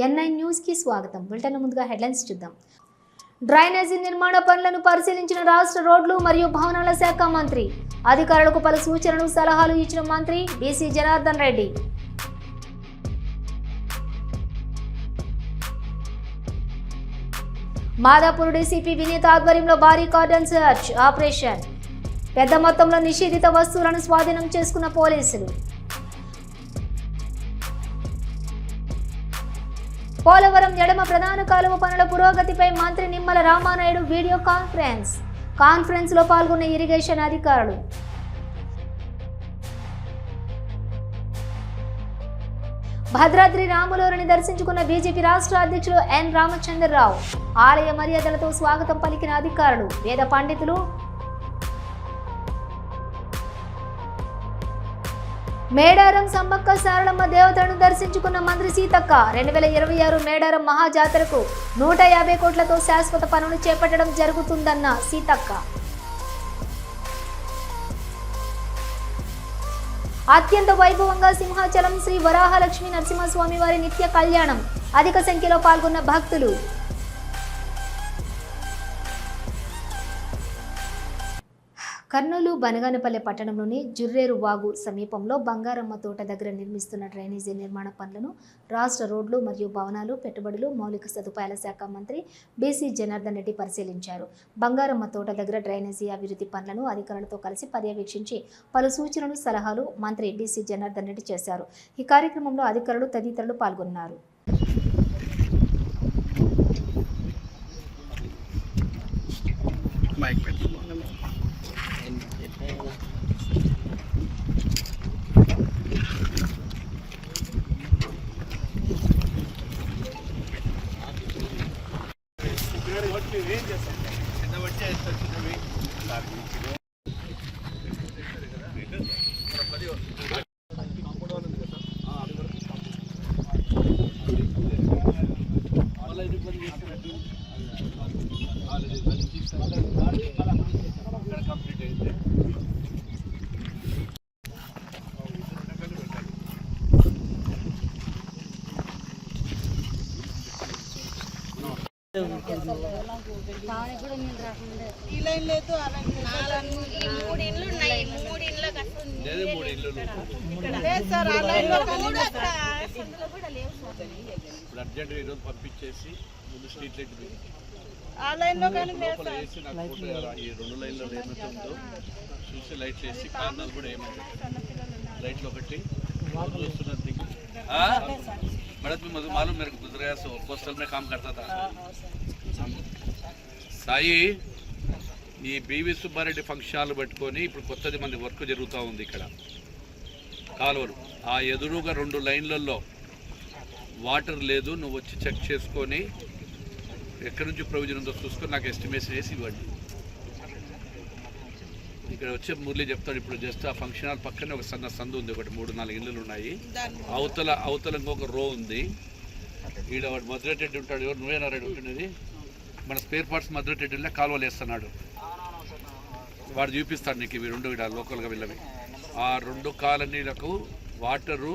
N9 news కి స్వాగతం. Bulletin ముందుగా హెడ్లైన్స్ చూద్దాం. డ్రైనేజీ నిర్మాణ పనులను పరిశీలించిన రాష్ట్ర రోడ్లు మరియు భవనాల శాఖ మంత్రి. అధికారులకు పలు సూచనలు సలహాలు ఇచ్చిన మంత్రి బీసీ జనార్దన్ రెడ్డి. మాదాపూర్ డీసీపీ వినీత్ ఆధ్వర్యంలో భారీ కార్డన్ సర్చ్ ఆపరేషన్. పెద్ద మొత్తంలో నిషేధిత వస్తువులను స్వాధీనం చేసుకున్న పోలీసులు. పోలవరం ఎడమ ప్రధాన కాలువ పనుల పురోగతిపై మంత్రి నిమ్మల రామానాయుడు వీడియో కాన్ఫరెన్స్ లో పాల్గొన్న ఇరిగేషన్ అధికారులు. భద్రాద్రి రాములూరిని దర్శించుకున్న బీజేపీ రాష్ట్ర అధ్యక్షులు ఎన్ రామచంద్రరావు. ఆలయ మర్యాదలతో స్వాగతం పలికిన అధికారులు, వేద పండితులు. మేడారం సమ్మక్క సారలమ్మ దేవతలను దర్శించుకున్న మంత్రి సీతక్క. 2026 మేడారం మహాజాతరకు 150 కోట్లతో శాశ్వత పనులు చేపట్టడం జరుగుతుందన్న సీతక్క. అత్యంత వైభవంగా సింహాచలం శ్రీ వరాహలక్ష్మి నరసింహస్వామి వారి నిత్య కళ్యాణం. అధిక సంఖ్యలో పాల్గొన్న భక్తులు. కర్నూలు బనగానపల్లె పట్టణంలోని జుర్రేరు వాగు సమీపంలో బంగారమ్మ తోట దగ్గర నిర్మిస్తున్న డ్రైనేజీ నిర్మాణ పనులను రాష్ట్ర రోడ్లు మరియు భవనాలు, పెట్టుబడులు, మౌలిక సదుపాయాల శాఖ మంత్రి బీసీ జనార్దన్ రెడ్డి పరిశీలించారు. బంగారమ్మ తోట దగ్గర డ్రైనేజీ అభివృద్ధి పనులను అధికారులతో కలిసి పర్యవేక్షించి పలు సూచనలు, సలహాలు మంత్రి బీసీ జనార్దన్ రెడ్డి చేశారు. ఈ కార్యక్రమంలో అధికారులు తదితరులు పాల్గొన్నారు. అర్జెంట్ ఈరోజు పంపించేసి ముందు స్ట్రీట్ లైట్ ఈ 2 లైన్లో ఏమవుతుందో చూసి లైట్లు వేసి కార్నర్ కూడా ఏమవుతుంది లైట్లు ఒకటి చూస్తున్నది मैडम में मालूम मेरे को गुजरात से पोस्टल में काम करता था సాయి ఈ బీవీ సుబ్బారెడ్డి ఫంక్షన్ హాల్ పెట్టుకొని ఇప్పుడు కొత్తది మంది వర్క్ జరుగుతూ ఉంది ఇక్కడ కాలువలు ఆ ఎదురుగా 2 లైన్లలో వాటర్ లేదు. నువ్వు వచ్చి చెక్ చేసుకొని ఎక్కడి నుంచి ప్రొవిజన్ ఉందో చూసుకొని నాకు ఎస్టిమేషన్ వేసి ఇవ్వండి. ఇక్కడ వచ్చే మురళి చెప్తాడు. ఇప్పుడు జస్ట్ ఆ ఫంక్షన్ హాల్ పక్కనే ఒక సన్న సందు ఉంది, ఒకటి 3-4 ఇళ్ళు ఉన్నాయి. అవతల ఇంకొక రో ఉంది. ఈడ వాడు మధురెడ్డి ఉంటాడు. ఎవరు నువ్వేనా రెడ్డి ఉంటున్నది? మన స్పేర్ పార్ట్స్ మధురెడ్డిలో కాలువలు వేస్తున్నాడు. వాడు చూపిస్తాడు నీకు ఇవి 2 ఇక్కడ లోకల్గా వెళ్ళవి. ఆ 2 కాలనీలకు వాటరు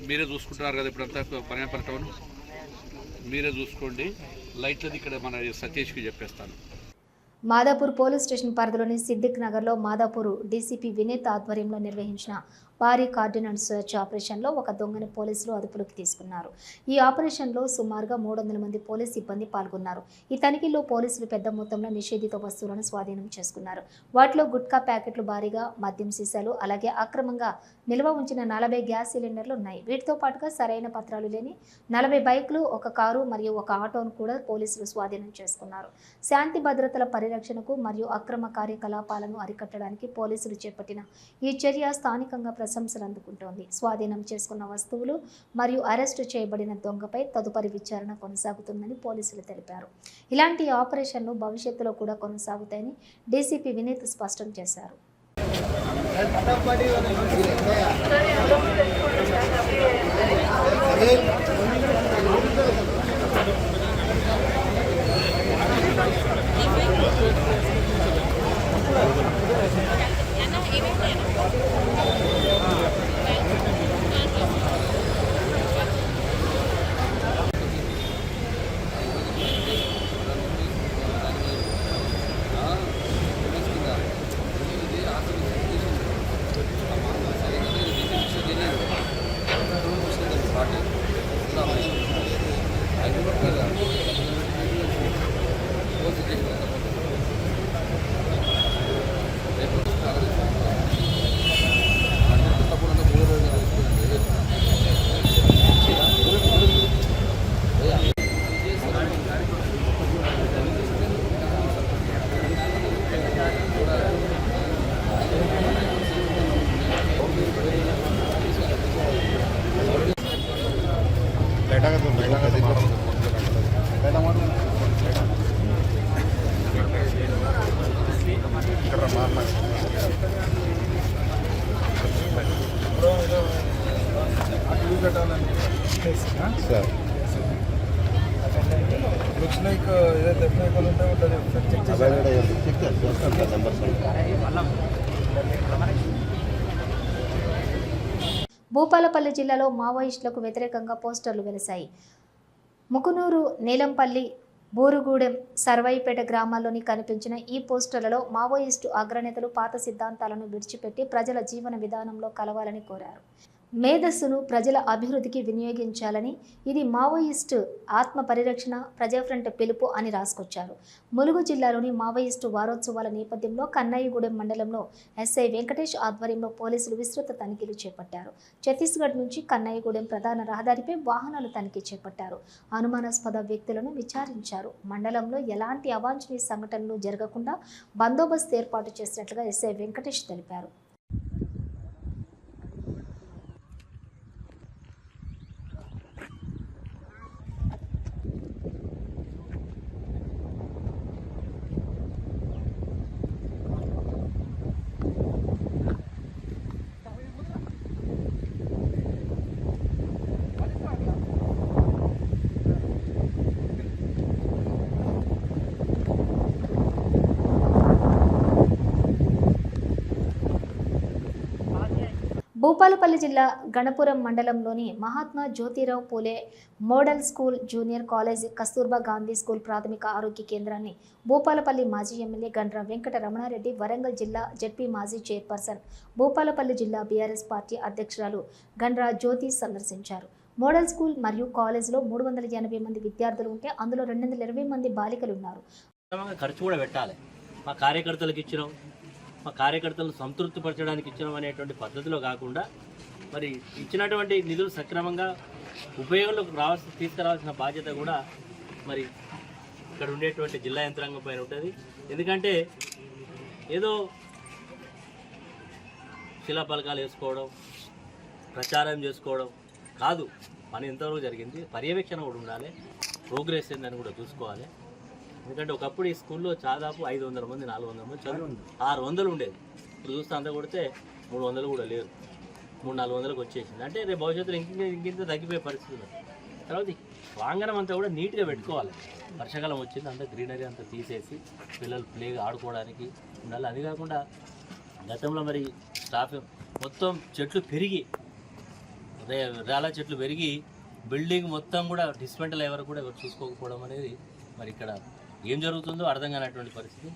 మీరే చూసుకుంటున్నారు కదా. ఇప్పుడంతా పనేపల్లి టౌన్ మీరే చూసుకోండి. లైట్లది ఇక్కడ మన సతీష్కి చెప్పేస్తాను. మాదాపూర్ పోలీస్ స్టేషన్ పరిధిలోని సిద్దిక్ నగర్లో మాదాపూర్ డీసీపీ వినీత్ ఆధ్వర్యంలో నిర్వహించిన భారీ కార్డినెన్స్ సర్చ్ ఆపరేషన్లో ఒక దొంగను పోలీసులు అదుపులోకి తీసుకున్నారు. ఈ ఆపరేషన్లో సుమారుగా 300 మంది పోలీస్ సిబ్బంది పాల్గొన్నారు. ఈ తనిఖీలో పోలీసులు పెద్ద మొత్తంలో నిషేధిత వస్తువులను స్వాధీనం చేసుకున్నారు. వాటిలో గుట్కా ప్యాకెట్లు, భారీగా మద్యం సీసాలు, అలాగే అక్రమంగా నిల్వ ఉంచిన 40 గ్యాస్ సిలిండర్లు ఉన్నాయి. వీటితో పాటుగా సరైన పత్రాలు లేని 40 బైకులు, ఒక కారు మరియు ఒక ఆటోను కూడా పోలీసులు స్వాధీనం చేసుకున్నారు. శాంతి భద్రతల పరిరక్షణకు మరియు అక్రమ కార్యకలాపాలను అరికట్టడానికి పోలీసులు చేపట్టిన ఈ చర్య స్థానికంగా ప్రశంసలు అందుకుంటోంది. స్వాధీనం చేసుకున్న వస్తువులు మరియు అరెస్టు చేయబడిన దొంగపై తదుపరి విచారణ కొనసాగుతుందని పోలీసులు తెలిపారు. ఇలాంటి ఆపరేషన్లు భవిష్యత్తులో కూడా కొనసాగుతాయని డీసీపీ వినీత్ స్పష్టం చేశారు. సార్ looks like ఏదైతే ఎఫ్ఐఆర్ ఉంటే ఉంటుంది చెక్ చేసి భూపాలపల్లి జిల్లాలో మావోయిస్టులకు వ్యతిరేకంగా పోస్టర్లు వెలిశాయి. ముకునూరు, నీలంపల్లి, బూరుగుగూడెం, సర్వాయిపేట గ్రామాల్లోని కనిపించిన ఈ పోస్టర్లలో మావోయిస్టు అగ్రనేతలు పాత సిద్ధాంతాలను విడిచిపెట్టి ప్రజల జీవన విధానంలో కలవాలని కోరారు. మేధస్సును ప్రజల అభివృద్ధికి వినియోగించాలని, ఇది మావోయిస్టు ఆత్మ పరిరక్షణ ప్రజాఫ్రంట్ పిలుపు అని రాసుకొచ్చారు. ములుగు జిల్లాలోని మావోయిస్టు వారోత్సవాల నేపథ్యంలో కన్నయ్యగూడెం మండలంలో ఎస్ఐ వెంకటేష్ ఆధ్వర్యంలో పోలీసులు విస్తృత తనిఖీలు చేపట్టారు. ఛత్తీస్గఢ్ నుంచి కన్నయ్యగూడెం ప్రధాన రహదారిపై వాహనాలు తనిఖీ చేపట్టారు. అనుమానాస్పద వ్యక్తులను విచారించారు. మండలంలో ఎలాంటి అవాంఛనీయ సంఘటనలు జరగకుండా బందోబస్తు ఏర్పాటు చేసినట్లుగా ఎస్ఐ వెంకటేష్ తెలిపారు. భూపాలపల్లి జిల్లా గణపురం మండలంలోని Mahatma Jyotirao Phule model school, junior college, Kasturba Gandhi school ప్రాథమిక ఆరోగ్య కేంద్రాన్ని భూపాలపల్లి మాజీ ఎమ్మెల్యే గండ్ర వెంకట రమణారెడ్డి, వరంగల్ జిల్లా జెడ్పీ మాజీ చైర్పర్సన్, భూపాలపల్లి జిల్లా బీఆర్ఎస్ పార్టీ అధ్యక్షురాలు గండ్ర జ్యోతి సందర్శించారు. మోడల్ స్కూల్ మరియు కాలేజ్లో 380 మంది విద్యార్థులు ఉంటే అందులో 220 మంది బాలికలు ఉన్నారు. ఖర్చు కూడా పెట్టాలి. మా కార్యకర్తలకు ఇచ్చినాం, మా కార్యకర్తలను సంతృప్తిపరచడానికి ఇచ్చినాం అనేటువంటి పద్ధతిలో కాకుండా మరి ఇచ్చినటువంటి నిధులు సక్రమంగా ఉపయోగంలోకి తీసుకురావాల్సిన బాధ్యత కూడా మరి ఇక్కడ ఉండేటువంటి జిల్లా యంత్రాంగం పైన ఉంటుంది. ఎందుకంటే ఏదో శిలాఫలకాలు వేసుకోవడం, ప్రచారం చేసుకోవడం కాదు. పని ఎంతవరకు జరిగింది, పర్యవేక్షణ కూడా ఉండాలి, ప్రోగ్రెస్ ఏందని కూడా చూసుకోవాలి. ఎందుకంటే ఒకప్పుడు ఈ స్కూల్లో దాదాపు 500 మంది 400 మంది చదువు 600 ఉండేది. ఇప్పుడు చూస్తే అంతా కొడితే 300 కూడా లేదు, 300-400కి వచ్చేసింది. అంటే రేపు భవిష్యత్తులో ఇంకింత తగ్గిపోయే పరిస్థితి ఉంది. తర్వాత ప్రాంగణం అంతా కూడా నీట్గా పెట్టుకోవాలి. వర్షాకాలం వచ్చింది, అంతా గ్రీనరీ అంతా తీసేసి పిల్లలు ప్లేగా ఆడుకోవడానికి ఉండాలి. అది కాకుండా గతంలో మరి స్టాఫ్ మొత్తం చెట్లు పెరిగి రాళ్ళ చెట్లు పెరిగి బిల్డింగ్ మొత్తం కూడా డిస్మెంటల్ ఎవరు కూడా ఎవరు చూసుకోకపోవడం అనేది మరి ఇక్కడ ఏం జరుగుతుందో అర్థం కానటువంటి పరిస్థితి.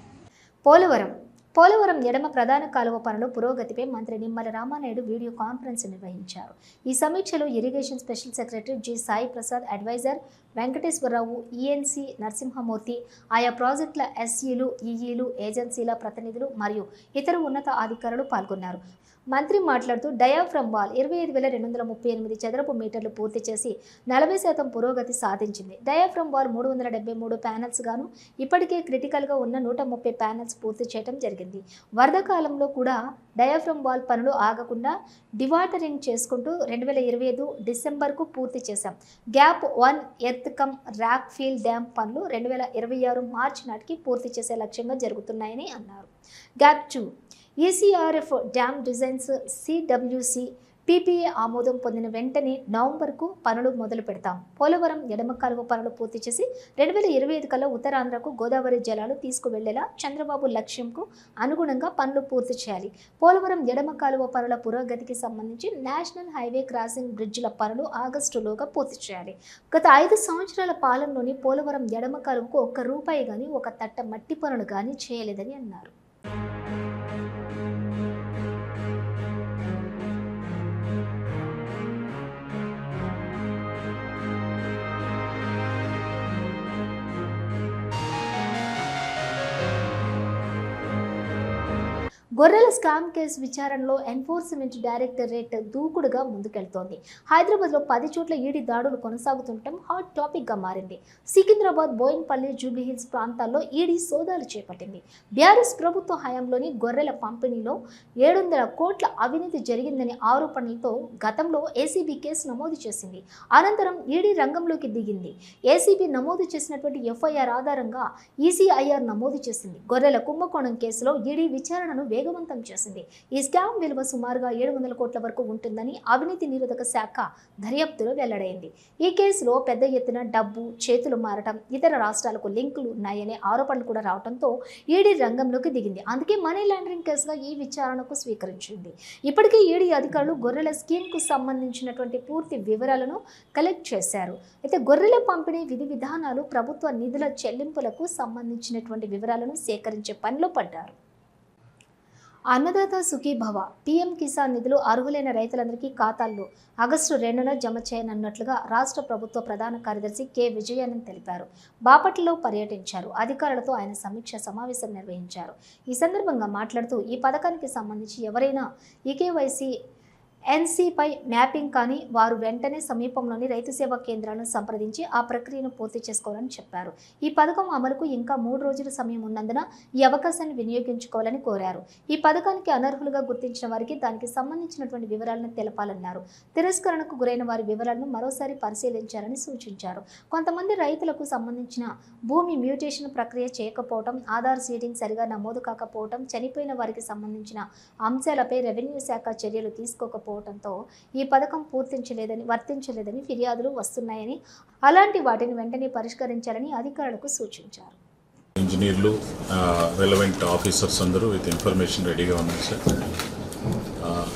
పోలవరం ఎడమ ప్రధాన కాలువ పనుల పురోగతిపై మంత్రి నిమ్మల రామానాయుడు వీడియో కాన్ఫరెన్స్ నిర్వహించారు. ఈ సమీక్షలో irrigation special secretary G Sai Prasad, adviser Venkateswararao, ENC Narasimhamurthy, ఆయా ప్రాజెక్టుల ఎస్ఈలు, ఈఈలు, ఏజెన్సీల ప్రతినిధులు మరియు ఇతర ఉన్నత అధికారులు పాల్గొన్నారు. మంత్రి మాట్లాడుతూ డయాఫ్రమ్ వాల్ 25,238 చదరపు మీటర్లు పూర్తి చేసి 40% పురోగతి సాధించింది. డయాఫ్రమ్ వాల్ 373 ప్యానెల్స్ గాను ఇప్పటికే క్రిటికల్గా ఉన్న 130 ప్యానెల్స్ పూర్తి చేయడం జరిగింది. వరద కాలంలో కూడా డయాఫ్రమ్ వాల్ పనులు ఆగకుండా డివాటరింగ్ చేసుకుంటూ 2025 డిసెంబర్కు పూర్తి చేశాం. Gap 1 earth cum rack feel dam పనులు 2026 మార్చి నాటికి పూర్తి చేసే లక్ష్యంగా జరుగుతున్నాయని అన్నారు. Gap 2 ECRF dam designs CWC PPA ఆమోదం పొందిన వెంటనే నవంబర్కు పనులు మొదలు పెడతాం. పోలవరం ఎడమ కాలువ పనులు పూర్తి చేసి 2025 కల్లా ఉత్తరాంధ్రకు గోదావరి జలాలు తీసుకువెళ్లేలా చంద్రబాబు లక్ష్యంకు అనుగుణంగా పనులు పూర్తి చేయాలి. పోలవరం ఎడమ కాలువ పనుల పురోగతికి సంబంధించి నేషనల్ హైవే క్రాసింగ్ బ్రిడ్జిల పనులు ఆగస్టులోగా పూర్తి చేయాలి. గత 5 సంవత్సరాల పాలనలోని పోలవరం ఎడమ కాలువకు ₹1 కానీ ఒక తట్ట మట్టి పనులు కానీ చేయలేదని అన్నారు. గొర్రెల స్కామ్ కేసు విచారణలో ఎన్ఫోర్స్మెంట్ డైరెక్టరేట్ దూకుడుగా ముందుకెళ్తోంది. హైదరాబాద్లో 10 చోట్ల ఈడీ దాడులు కొనసాగుతుండటం హాట్ టాపిక్గా మారింది. సికింద్రాబాద్, బోయిన్పల్లి, జూబ్లీహిల్స్ ప్రాంతాల్లో ఈడీ సోదాలు చేపట్టింది. బీఆర్ఎస్ ప్రభుత్వ హయాంలోని గొర్రెల పంపిణీలో 700 కోట్ల అవినీతి జరిగిందనే ఆరోపణలతో గతంలో ఏసీబీ కేసు నమోదు చేసింది. అనంతరం ఈడీ రంగంలోకి దిగింది. ఏసీబీ నమోదు చేసినటువంటి ఎఫ్ఐఆర్ ఆధారంగా ఈసీఐఆర్ నమోదు చేసింది. గొర్రెల కుంభకోణం కేసులో ఈడీ విచారణను వేగవంతం చేసింది. ఈ స్కామ్ విలువ సుమారుగా 700 కోట్ల వరకు ఉంటుందని అవినీతి నిరోధక శాఖ దర్యాప్తులో వెల్లడైంది. ఈ కేసులో పెద్ద ఎత్తున డబ్బు చేతులు మారటం, ఇతర రాష్ట్రాలకు లింకులు ఉన్నాయనే ఆరోపణలు కూడా రావడంతో ఈడీ రంగంలోకి దిగింది. అందుకే మనీ లాండరింగ్ కేసుగా ఈ విచారణకు స్వీకరించింది. ఇప్పటికే ఈడీ అధికారులు గొర్రెల స్కీమ్కు సంబంధించినటువంటి పూర్తి వివరాలను కలెక్ట్ చేశారు. అయితే గొర్రెల పంపిణీ విధి విధానాలు, ప్రభుత్వ నిధుల చెల్లింపులకు సంబంధించినటువంటి వివరాలను సేకరించే పనిలో పడ్డారు. అన్నదాత సుఖీభవ పీఎం కిసాన్ నిధులు అర్హులైన రైతులందరికీ ఖాతాల్లో ఆగస్టు 2న జమ చేయనున్నట్లుగా రాష్ట్ర ప్రభుత్వ ప్రధాన కార్యదర్శి కె విజయానంద్ తెలిపారు. బాపట్లలో పర్యటించారు. అధికారులతో ఆయన సమీక్ష సమావేశం నిర్వహించారు. ఈ సందర్భంగా మాట్లాడుతూ ఈ పథకానికి సంబంధించి ఎవరైనా ఈకేవైసీ ఎన్సీపై మ్యాపింగ్ కానీ వారు వెంటనే సమీపంలోని రైతు సేవా కేంద్రాలను సంప్రదించి ఆ ప్రక్రియను పూర్తి చేసుకోవాలని చెప్పారు. ఈ పథకం అమలుకు ఇంకా 3 రోజుల సమయం ఉన్నందున ఈ అవకాశాన్ని వినియోగించుకోవాలని కోరారు. ఈ పథకానికి అనర్హులుగా గుర్తించిన వారికి దానికి సంబంధించినటువంటి వివరాలను తెలపాలన్నారు. తిరస్కరణకు గురైన వారి వివరాలను మరోసారి పరిశీలించాలని సూచించారు. కొంతమంది రైతులకు సంబంధించిన భూమి మ్యూటేషన్ ప్రక్రియ చేయకపోవడం, ఆధార్ సీడింగ్ సరిగా నమోదు కాకపోవడం, చనిపోయిన వారికి సంబంధించిన అంశాలపై రెవెన్యూ శాఖ చర్యలు తీసుకోకపోవడం ఈ పథకం వర్తించలేదని ఫిర్యాదులు వస్తున్నాయని, అలాంటి వాటిని వెంటనే పరిష్కరించాలని అధికారులకు సూచించారు. ఇంజనీర్లు, రెలవెంట్ ఆఫీసర్స్ అందరూ విత్ ఇన్ఫర్మేషన్ రెడీగా ఉన్నారు sir.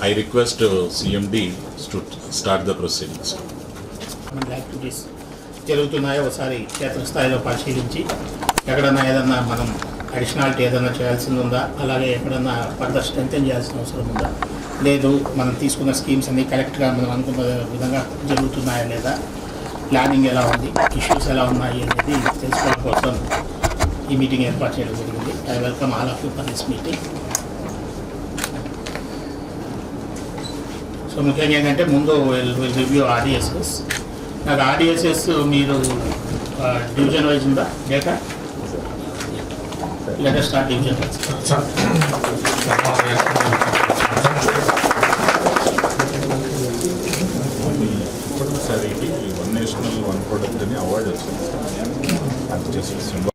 I request CMD to start the proceedings. Activities జరుగుతున్నాయో ఒకసారి క్షేత్రస్థాయిలో పరిశీలించి ఎక్కడన్నా ఏదన్నా మనం అడిషనాలిటీ ఏదైనా చేయాల్సింది ఉందా, అలాగే ఎక్కడన్నా ఫర్దర్ స్ట్రెంథెన్ చేయాల్సిన అవసరం ఉందా, లేదు మనం తీసుకున్న స్కీమ్స్ అన్నీ కరెక్ట్గా మనం అనుకున్న విధంగా జరుగుతున్నాయా లేదా, ప్లానింగ్ ఎలా ఉంది, ఇష్యూస్ ఎలా ఉన్నాయి అనేది తెలుసుకోవడం కోసం ఈ మీటింగ్ ఏర్పాటు చేయడం జరిగింది. I welcome all of you for this meeting. So ముఖ్యంగా ఏంటంటే ముందు విల్ రివ్యూ ఆర్డిఎస్ఎస్. నాకు ఆర్డిఎస్ఎస్ మీరు డివిజన్ వైజ్ ఉందా డేటా? లేదా స్టార్ట్ డివిజన్ వైజ్ సార్ ఇది వన్ నేషనల్ వన్ ప్రోడక్ట్ అని అవార్డు వచ్చింది సార్. అది చేసి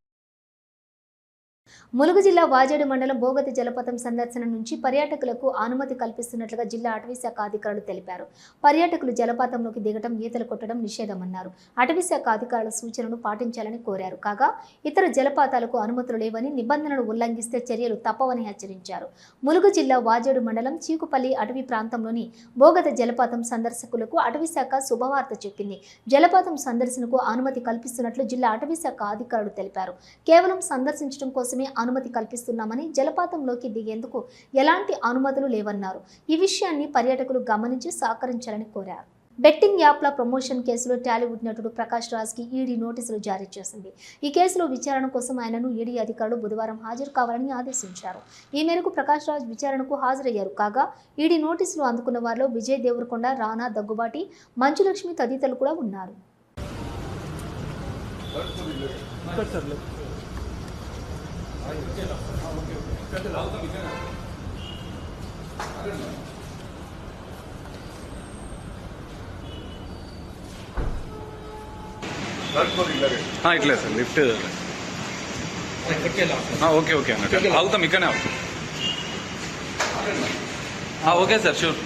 ములుగు జిల్లా వాజేడు మండలం బోగతి జలపాతం సందర్శన నుంచి పర్యాటకులకు అనుమతి కల్పిస్తున్నట్లుగా జిల్లా అటవీశాఖ అధికారులు తెలిపారు. పర్యాటకులు జలపాతంలోకి దిగటం, ఈతలు కొట్టడం నిషేధమన్నారు. అటవీశాఖ అధికారుల సూచనను పాటించాలని కోరారు. కాగా ఇతర జలపాతాలకు అనుమతులు లేవని, నిబంధనలు ఉల్లంఘిస్తే చర్యలు తప్పవని హెచ్చరించారు. ములుగు జిల్లా వాజేడు మండలం చీకుపల్లి అటవీ ప్రాంతంలోని బోగత జలపాతం సందర్శకులకు అటవీశాఖ శుభవార్త చెప్పింది. జలపాతం సందర్శనకు అనుమతి కల్పిస్తున్నట్లు జిల్లా అటవీశాఖ అధికారులు తెలిపారు. కేవలం సందర్శించడం కోసమే అనుమతి కల్పిస్తున్నామని, జలపాతంలోకి దిగేందుకు ఎలాంటి అనుమతులు లేవన్నారు. ఈ విషయాన్ని పర్యాటకులు గమనించి సహకరించాలని కోరారు. బెట్టింగ్ యాప్ల ప్రమోషన్ కేసులో టాలీవుడ్ నటుడు ప్రకాష్ రాజ్కి ఈడీ నోటీసులు జారీ చేసింది. ఈ కేసులో విచారణ కోసం ఆయనను ఈడీ అధికారులు బుధవారం హాజరు కావాలని ఆదేశించారు. ఈ మేరకు ప్రకాష్ రాజ్ విచారణకు హాజరయ్యారు. కాగా ఈడీ నోటీసులు అందుకున్న వారిలో విజయ్ దేవరకొండ, రానా దగ్గుబాటి, మంచులక్ష్మి తదితరులు కూడా ఉన్నారు. ఇట్లే సార్ లిఫ్ట్ ఓకే ఓకే అన్నట్టు అవుతాం ఇక్కడనే అవుతాం. Okay sir sure.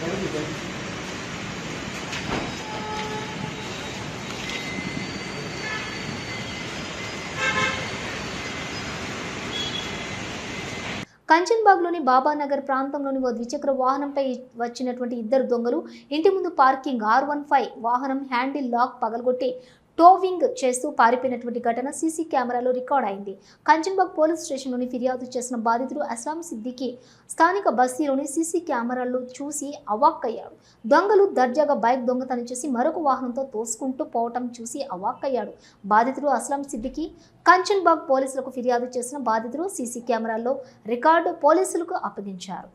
కంచన్బాగ్లోని బాబానగర్ ప్రాంతంలోని ఓ ద్విచక్ర వాహనంపై వచ్చినటువంటి ఇద్దరు దొంగలు ఇంటి ముందు పార్కింగ్ R15 వాహనం హ్యాండిల్ లాక్ పగలగొట్టి టోవింగ్ చేస్తూ పారిపోయినటువంటి ఘటన సీసీ కెమెరాలో రికార్డ్ అయింది. కంచన్బాగ్ పోలీస్ స్టేషన్లోని ఫిర్యాదు చేసిన బాధితుడు అస్లాం సిద్దికి స్థానిక బస్తీలోని సీసీ కెమెరాల్లో చూసి అవాక్కయ్యాడు. దొంగలు దర్జాగా బైక్ దొంగతనం చేసి మరొక వాహనంతో తోసుకుంటూ పోవటం చూసి అవాక్కయ్యాడు. బాధితుడు అస్లాం సిద్దికి కంచన్బాగ్ పోలీసులకు ఫిర్యాదు చేసిన బాధితుడు సీసీ కెమెరాల్లో రికార్డు పోలీసులకు అప్పగించారు.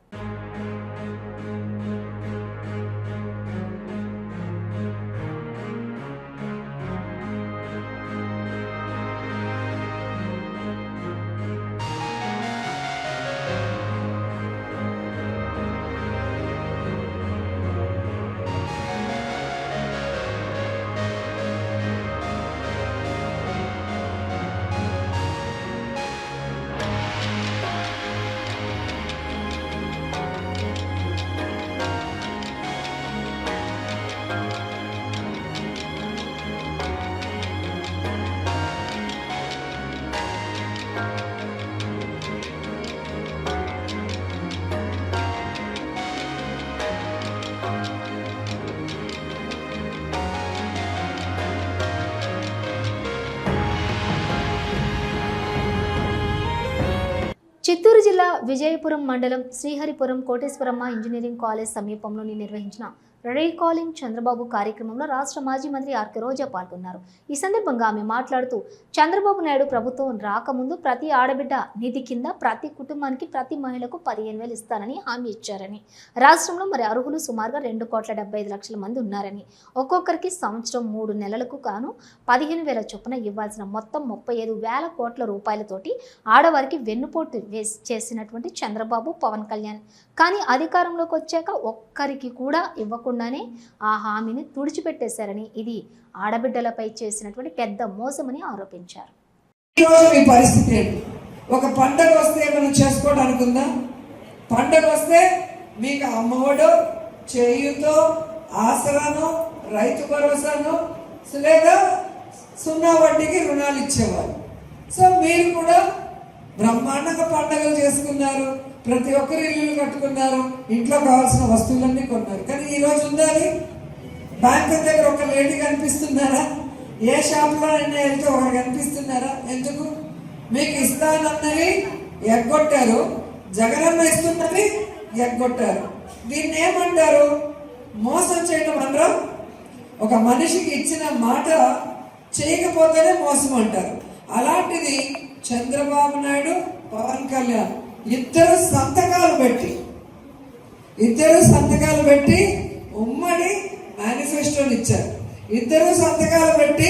చిత్తూరు జిల్లా విజయపురం మండలం శ్రీహరిపురం కోటేశ్వరమ్మ ఇంజనీరింగ్ కాలేజ్ సమీపంలోని నిర్వహించిన రీకాలింగ్ చంద్రబాబు కార్యక్రమంలో రాష్ట్ర మాజీ మంత్రి ఆర్కే రోజా పాల్గొన్నారు. ఈ సందర్భంగా ఆమె మాట్లాడుతూ చంద్రబాబు నాయుడు ప్రభుత్వం రాకముందు ప్రతి ఆడబిడ్డ నిధి కింద ప్రతి కుటుంబానికి ప్రతి మహిళకు 15,000 ఇస్తానని హామీ ఇచ్చారని, రాష్ట్రంలో మరి అర్హులు సుమారుగా 2,75,00,000 మంది ఉన్నారని, ఒక్కొక్కరికి సంవత్సరం 3 నెలలకు గాను 15,000 చొప్పున ఇవ్వాల్సిన మొత్తం 35,000 కోట్ల రూపాయలతోటి ఆడవారికి వెన్నుపోటు చేసినటువంటి చంద్రబాబు పవన్ కళ్యాణ్ కానీ అధికారంలోకి వచ్చాక ఒక్కరికి కూడా ఇవ్వకుండానే ఆ హామీని తుడిచిపెట్టేశారని, ఇది ఆడబిడ్డలపై చేసినటువంటి పెద్ద మోసమని ఆరోపించారు. ఈరోజు మీ పరిస్థితి ఏంటి? ఒక పండగ వస్తే మనం చేసుకోవడానికి ఉందా? పండగ వస్తే మీకు అమ్మఒడో, చేయుతో, ఆసరానో, రైతు భరోసానో లేదా 0 వడ్డీకి రుణాలు ఇచ్చేవారు. సో మీరు కూడా బ్రహ్మాండంగా పండగలు చేసుకున్నారు, ప్రతి ఒక్కరు ఇల్లు కట్టుకున్నారు, ఇంట్లో కావాల్సిన వస్తువులన్నీ కొన్నారు. కానీ ఈరోజు ఉండాలి బ్యాంకు దగ్గర ఒక లేడీ కనిపిస్తున్నారా? ఏ షాప్లో అయినా వెళ్తే ఒకరు కనిపిస్తున్నారా? ఎందుకు? మీకు ఇస్తానన్నవి ఎగ్గొట్టారు, జగనన్న ఇస్తున్నవి ఎగ్గొట్టారు. దీన్ని ఏమంటారు? మోసం చేయడం అనరా? ఒక మనిషికి ఇచ్చిన మాట చేయకపోతేనే మోసం అంటారు. అలాంటిది చంద్రబాబు నాయుడు, పవన్ కళ్యాణ్ ఇద్దరు సంతకాలు పెట్టి ఉమ్మడి మేనిఫెస్టోని ఇచ్చారు. ఇద్దరు సంతకాలు పెట్టి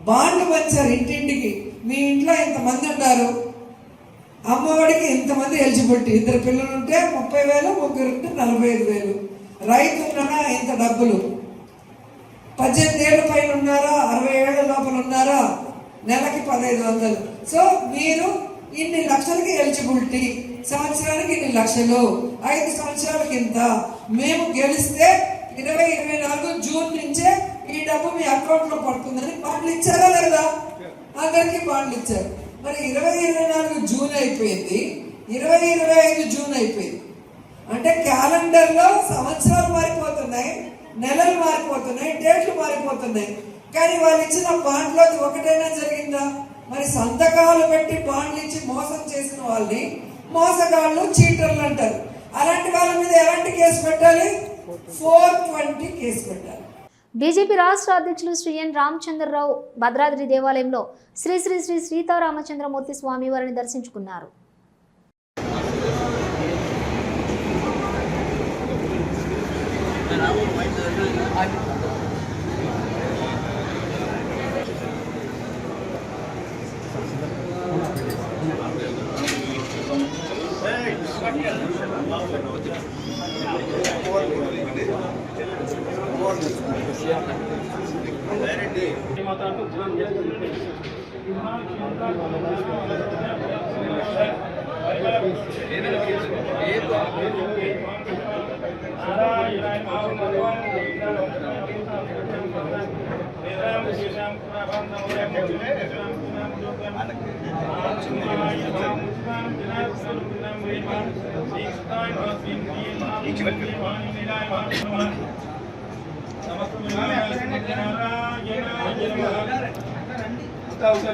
బాండ్లు పంచారు ఇంటింటికి. మీ ఇంట్లో ఇంతమంది ఉన్నారు, అమ్మఒడికి ఇంతమంది ఎలిజిబిలిటీ, 2 పిల్లలు ఉంటే 30,000, 3 ఉంటే 45,000, రైతు ఉన్నారా ఇంత డబ్బులు, 18 ఏళ్ళ పైన ఉన్నారా, 60 ఏళ్ళ లోపల ఉన్నారా, నెలకి 1,500. సో మీరు ఇన్ని లక్షలకి ఎలిజిబిలిటీ, సంవత్సరానికి ఇన్ని లక్షలు, 5 సంవత్సరాలకి ఇంత. మేము గెలిస్తే 2024 జూన్ నుంచే ఈ డబ్బు మీ అకౌంట్లో పడుతుందని బాండ్లు ఇచ్చారా లేదా? అందరికీ బాండ్లు ఇచ్చారు. మరి 2024 జూన్ అయిపోయింది, 2025 జూన్ అయిపోయింది. అంటే క్యాలెండర్లో సంవత్సరాలు మారిపోతున్నాయి, నెలలు మారిపోతున్నాయి, డేట్లు మారిపోతున్నాయి. కానీ వాళ్ళు ఇచ్చిన బాండ్లో ఒకటైనా జరిగిందా? మరి సంతకాలు పెట్టి బాండ్లు ఇచ్చి మోసం చేసిన వాళ్ళని మోసగాళ్ళు, చీటర్లు అంటారు. అలాంటి వాళ్ళ మీద ఎలాంటి కేసు పెట్టాలి? 420 కేసు పెట్టాలి. బీజేపీ రాష్ట్ర అధ్యక్షులు శ్రీ ఎన్ రామచంద్రరావు భద్రాద్రి దేవాలయంలో శ్రీ శ్రీ శ్రీ సీతారామచంద్రమూర్తి స్వామి వారిని దర్శించుకున్నారు.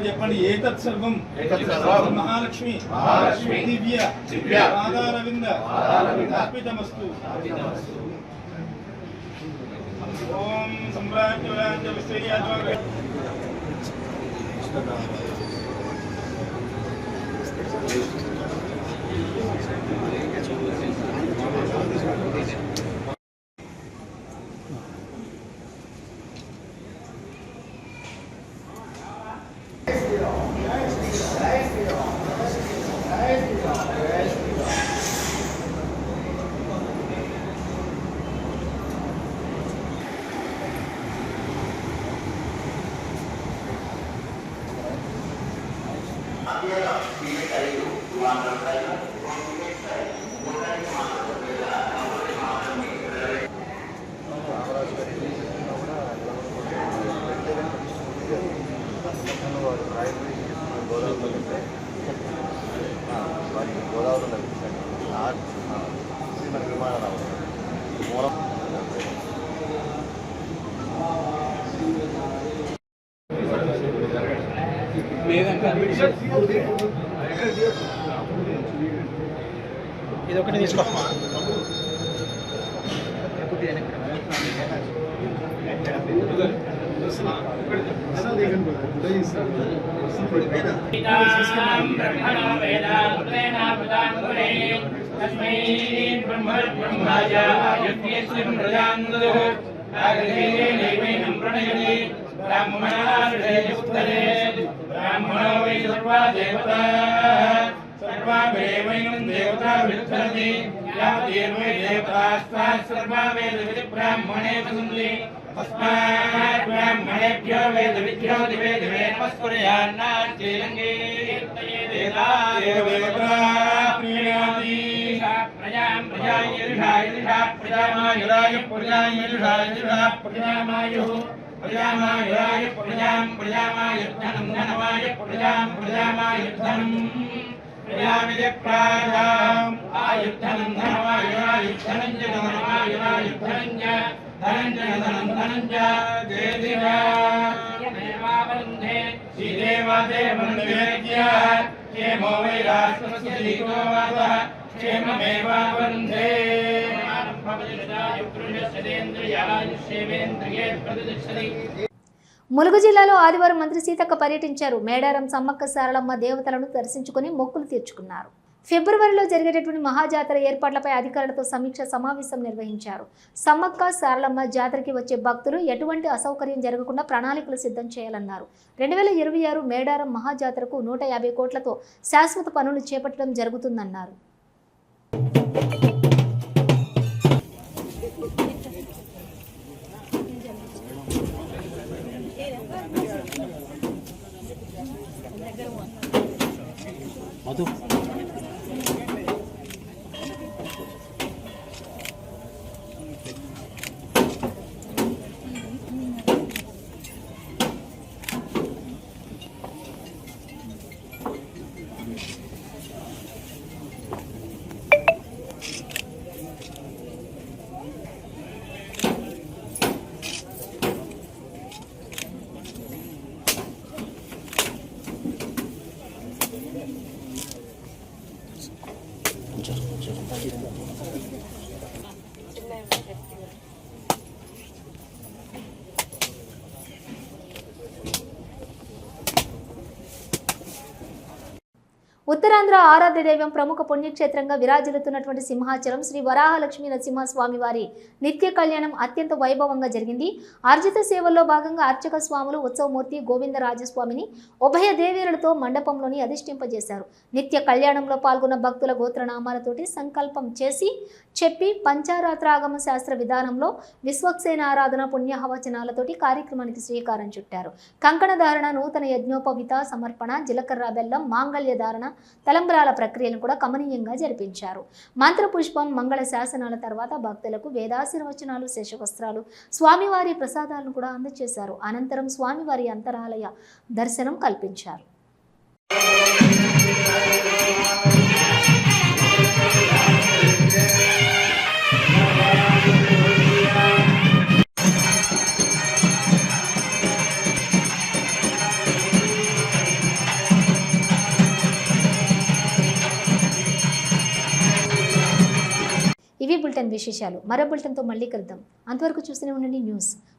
చెప్పండి. ఏతత్ సర్వం మహాలక్ష్మి దివ్య పాదారవింద అర్పితమస్తు. ఓం సంప్రాజ్ఞ విశ్వయాత్మ లేదంటే ఇది ఒకటి తీసుకో. ब्राह्मणेभ्यो वेद विद्यो दिवे दिवे नमस्कुर्यान्नार्चेलङ्गे प्रजां प्रजायुषा प्रजामायुराय प्रजायुषा प्रजामायुः प्रजामायुराय प्रजामायुद्धनं धनवाय प्रजामायुद्धनं प्रजामिदेप्राजाम् आयुद्धनं धनवायुरायुद्धनं च धनवायुरायुद्धनं च धनं च देवावरुन्धे श्रीदेवादेवन्वेद्या क्षेमो वै राष्ट्रस्य दीतो वासः क्षेममेवावरुन्धे युक्तृशस्येन्द्रियायुष्येवेन्द्रिये प्रतिष्ठति. ములుగు జిల్లాలో ఆదివారం మంత్రి సీతక్క పర్యటించారు. మేడారం సమ్మక్క సారలమ్మ దేవతలను దర్శించుకుని మొక్కులు తీర్చుకున్నారు. ఫిబ్రవరిలో జరిగేటటువంటి మహాజాతర ఏర్పాట్లపై అధికారులతో సమీక్ష సమావేశం నిర్వహించారు. సమ్మక్క సారలమ్మ జాతరకి వచ్చే భక్తులు ఎటువంటి అసౌకర్యం జరగకుండా ప్రణాళికలు సిద్ధం చేయాలన్నారు. 2026 మేడారం మహాజాతరకు 150 కోట్లతో శాశ్వత పనులు చేపట్టడం జరుగుతుందన్నారు. ఉత్తరాంధ్ర ఆరాధ్య దైవం ప్రముఖ పుణ్యక్షేత్రంగా విరాజిల్లుతున్నటువంటి సింహాచలం శ్రీ వరాహలక్ష్మీ నరసింహస్వామి వారి నిత్య కళ్యాణం అత్యంత వైభవంగా జరిగింది. ఆర్జిత సేవల్లో భాగంగా అర్చక స్వాములు ఉత్సవమూర్తి గోవిందరాజస్వామిని ఉభయ దేవేరులతో మండపంలోని అధిష్ఠింపజేశారు. నిత్య కళ్యాణంలో పాల్గొన్న భక్తుల గోత్రనామాలతోటి సంకల్పం చెప్పి పంచారాత్రాగమ శాస్త్ర విధానంలో విశ్వక్సేన ఆరాధన పుణ్యహవచనాలతోటి కార్యక్రమానికి శ్రీకారం చుట్టారు. కంకణ ధారణ, నూతన యజ్ఞోపవిత సమర్పణ, జీలకర్ర బెల్లం, మాంగళ్య ధారణ, తలంబ్రాల ప్రక్రియను కూడా కమనీయంగా జరిపించారు. మంత్రపుష్పం, మంగళ శాసనాల తర్వాత భక్తులకు వేదాశీర్వచనాలు, శేషవస్త్రాలు, స్వామివారి ప్రసాదాలను కూడా అందజేశారు. అనంతరం స్వామివారి అంతరాలయ దర్శనం కల్పించారు. ఇవి బులెటిన్ విశేషాలు. మరో బులెటిన్తో మళ్ళీ కలుద్దాం. అంతవరకు చూస్తూనే ఉండండి న్యూస్.